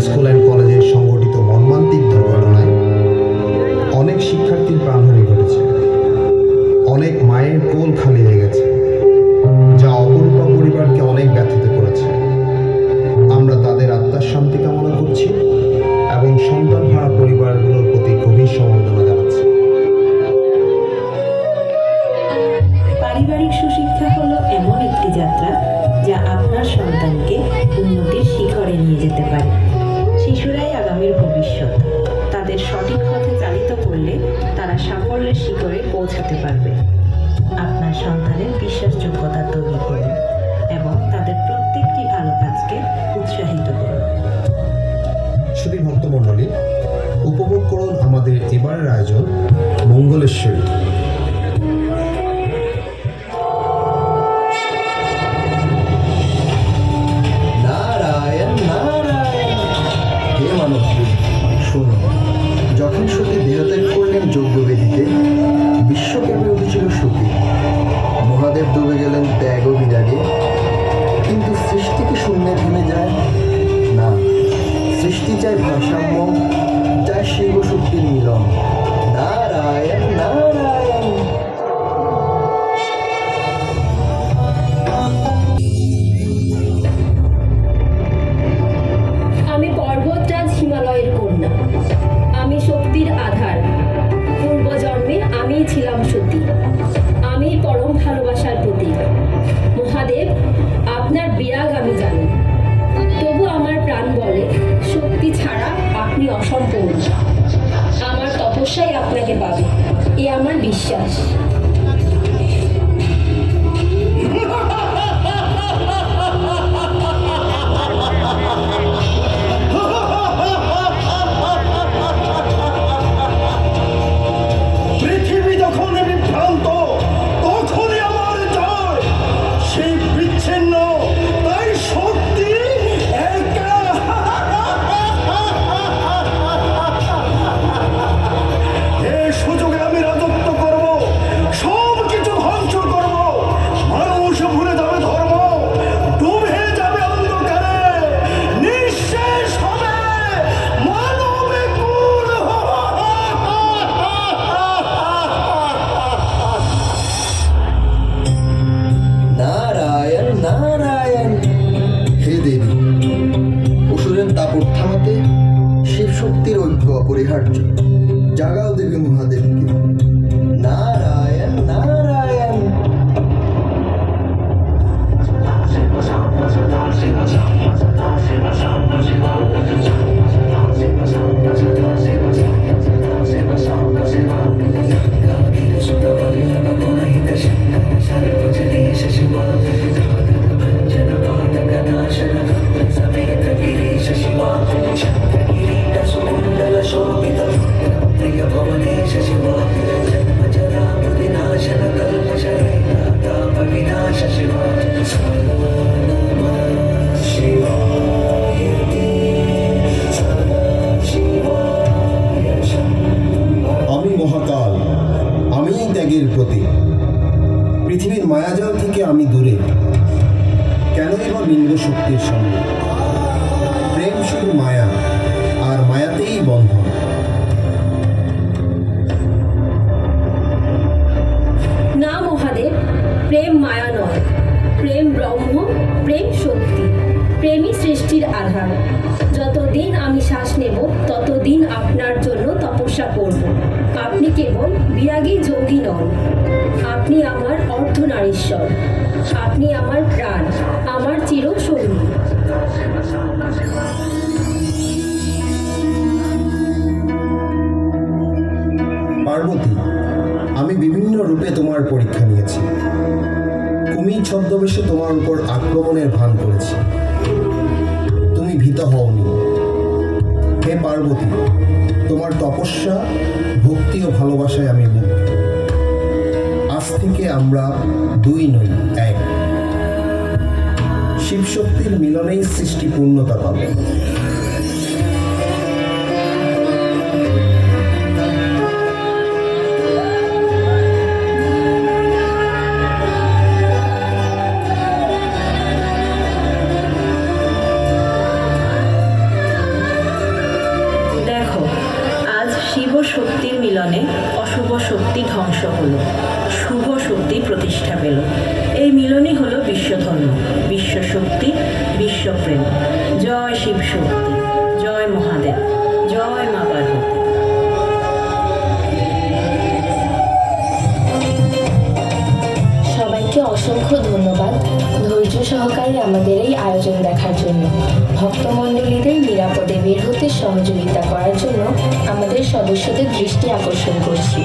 School and কলেজে সংঘটিত মর্মান্তিক দুর্ঘটনায় অনেক শিক্ষার্থীর প্রাণহানি ঘটেছে, অনেক মায়ের কোল খালি হয়ে গেছে, যা অপরূপা পরিবারকে অনেক ব্যথিত করেছে। আমরা তাদের আত্মার শান্তি কামনা করছি এবং সন্তানহারা পরিবারগুলোর প্রতি গভীর সমবেদনা জানাচ্ছি। পারিবারিক সুশিক্ষা হলো এমন একটি যাত্রা যা আপনার সন্তানকে উন্নতির শিখরে নিয়ে যেতে পারে। শিশুরাই আগামীর ভবিষ্যৎ। তাদের সঠিক পথে চালিত করলে তারা সাফল্যের শিখরে পৌঁছাতে পারবে। আপনার সন্তানের বিশ্বাসযোগ্যতা তৈরি করুন এবং তাদের প্রত্যেকটি ভালো কাজকে উৎসাহিত করুন। শুধু ভক্তমণ্ডলী, উপভোগ করুন আমাদের এবারের আয়োজন মঙ্গলেশ্বরী। শোনো, যখন সতী দেহত্যাগ করলেন যজ্ঞবেদীতে, বিশ্ব কেঁপে উঠেছিল সতী। মহাদেব ডুবে গেলেন ত্যাগ ও বিরাগে। কিন্তু সৃষ্টি কি শূন্যে থেমে যায়? না, সৃষ্টি চায় ভারসাম্য, চায় শিব শক্তির মিলন। নারায়ণ নারায়ণ। আমি পর্বতরাজ হিমালয়ের কন্যা, আমি শক্তির আধার। পূর্বজন্মে আমিই ছিলাম সতী, আমি পরম ভালোবাসার প্রতীক। মহাদেব, আপনার বিরাগ আমি জানি, তবু আমার প্রাণ বলে শক্তি ছাড়া আপনি অসম্পূর্ণ। আমার তপস্যাই আপনাকে পাবে, এ আমার বিশ্বাস। পৃথিবী যখন বিভ্রান্ত, তখনই আমার জয়। সেই বিচ্ছিন্ন, তাই শক্তি একা। এ সুযোগে আমি রাজত্ব করব, সব কিছু ধ্বংস করব। মানুষ ভুলে যাবে ধর্ম, ডুবে যাবে অন্ধকারে, নিঃশেষ হবে মানবে কুল। নারায়ণ নারায়ণ। হে দেবী, অসুরের দাপট থামাতে শিব শক্তির ঐক্য অপরিহার্য। জাগাও দেবী মহাদেবকে। নারায়ণ নারায়ণ। আমি মহাকাল, আমিই ত্যাগের প্রতীক। পৃথিবীর মায়াজাল থেকে আমি দূরে, কেনই বা লিঙ্গ শক্তির সঙ্গে। প্রেম শুধু মায়া, আর মায়াতেই বন্ধন। না মহাদেব, প্রেম মায়া নয়, প্রেম ব্রহ্ম, প্রেম শক্তি। প্রেমই সৃষ্টির আধার। যতদিন আমি শ্বাস নেব, ততদিন আপনার জন্য তপস্যা করব। আপনি কেবল বিরাগী যোগী নন, আপনি আমার অর্ধনারীশ্বর। আপনি আমার প্রাণ, আমার চিরসঙ্গী। পার্বতী, আমি বিভিন্ন রূপে তোমার পরীক্ষা নিয়েছি। কুমির ছদ্মবেশে তোমার উপর আক্রমণের ভান করেছি, তুমি ভীত হওনি। হে পার্বতী, তোমার তপস্যা, ভক্তি ও ভালোবাসায় আমি মুগ্ধ। আজ থেকে আমরা দুই নই, এক। শিবশক্তির মিলনেই সৃষ্টি পূর্ণতা পাবে। মিলনে অশুভ শক্তি ধ্বংস হলো, শুভ শক্তি প্রতিষ্ঠা পেল। এই মিলনই হলো বিশ্বধর্ম, বিশ্বশক্তি, বিশ্বপ্রেম। জয় শিব শক্তি, জয় মহাদেব, জয় মা পার্বতী। সবাইকে অসংখ্য ধন্যবাদ ধৈর্য সহকারে আমাদের এই আয়োজন দেখার জন্য। ভক্তমণ্ডলীদের নিরাপদে বের হতে সহযোগিতা করার জন্য আমাদের সদস্যদের দৃষ্টি আকর্ষণ করছি।